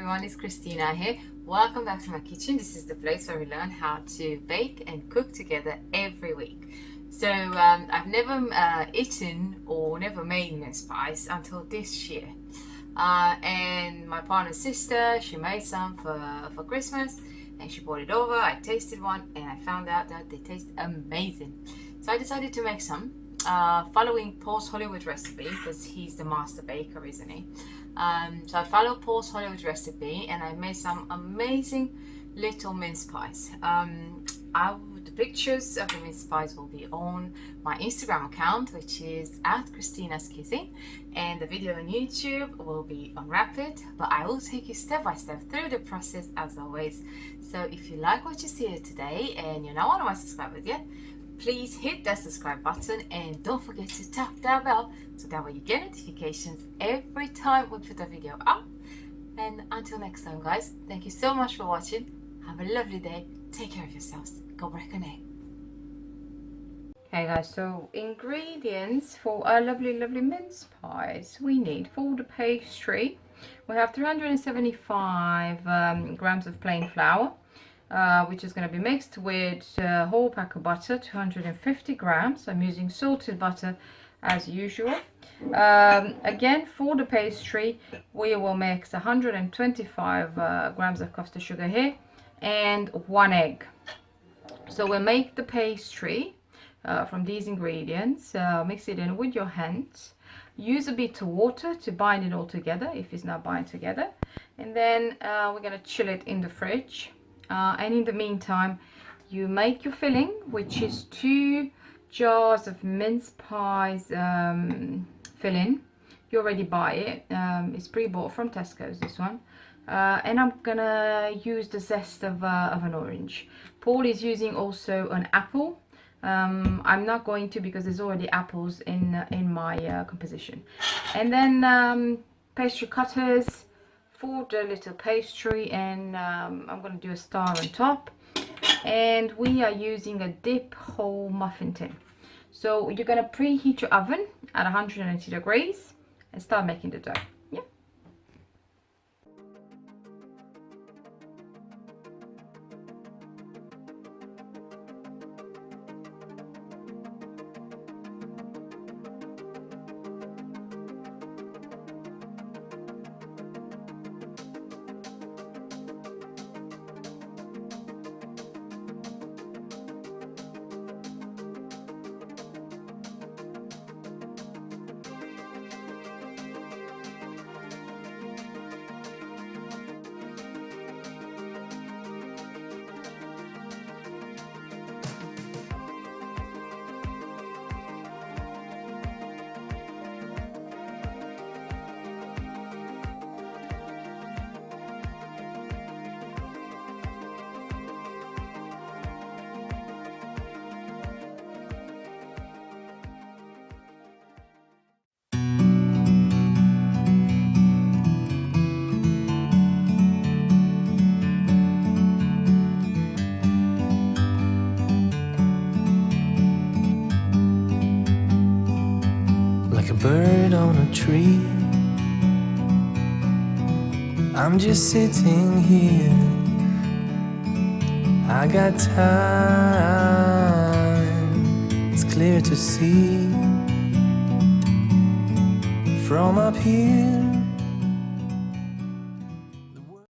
everyone, it's Christina here. Welcome back to my kitchen. This is the place where we learn how to bake and cook together every week. So I've never eaten or never made mince pies until this year. And my partner's sister, she made some for Christmas and she brought it over. I tasted one and I found out that they taste amazing. So I decided to make some. Following Paul's Hollywood recipe, because he's the master baker, isn't he? So I followed Paul's Hollywood recipe and I made some amazing little mince pies. The pictures of the mince pies will be on my Instagram account, which is @Christina'sKitchen, and the video on YouTube will be on Rapid, but I will take you step by step through the process as always. So if you like what you see here today and you're not one of my subscribers yet, please hit that subscribe button and don't forget to tap that bell so that way you get notifications every time we put a video up. And until next time, guys, thank you so much for watching. Have a lovely day. Take care of yourselves. Go break a neck. Okay guys, so ingredients for our lovely mince pies. We need for the pastry, we have 375 grams of plain flour, which is going to be mixed with a whole pack of butter, 250 grams. I'm using salted butter as usual. Again, for the pastry, we will mix 125 grams of custard sugar here and 1 egg. So we'll make the pastry from these ingredients. Mix it in with your hands. Use a bit of water to bind it all together if it's not bind together. And then we're going to chill it in the fridge. And in the meantime, you make your filling, which is 2 jars of mince pies filling. You already buy it. It's pre-bought from Tesco's, this one. And I'm gonna use the zest of an orange. Paul is using also an apple. I'm not going to because there's already apples in my composition. And then pastry cutters for the little pastry, and I'm going to do a star on top. And we are using a dip hole muffin tin. So you're going to preheat your oven at 180 degrees and start making the dough. Yeah. Like a bird on a tree, I'm just sitting here. I got time, it's clear to see. From up here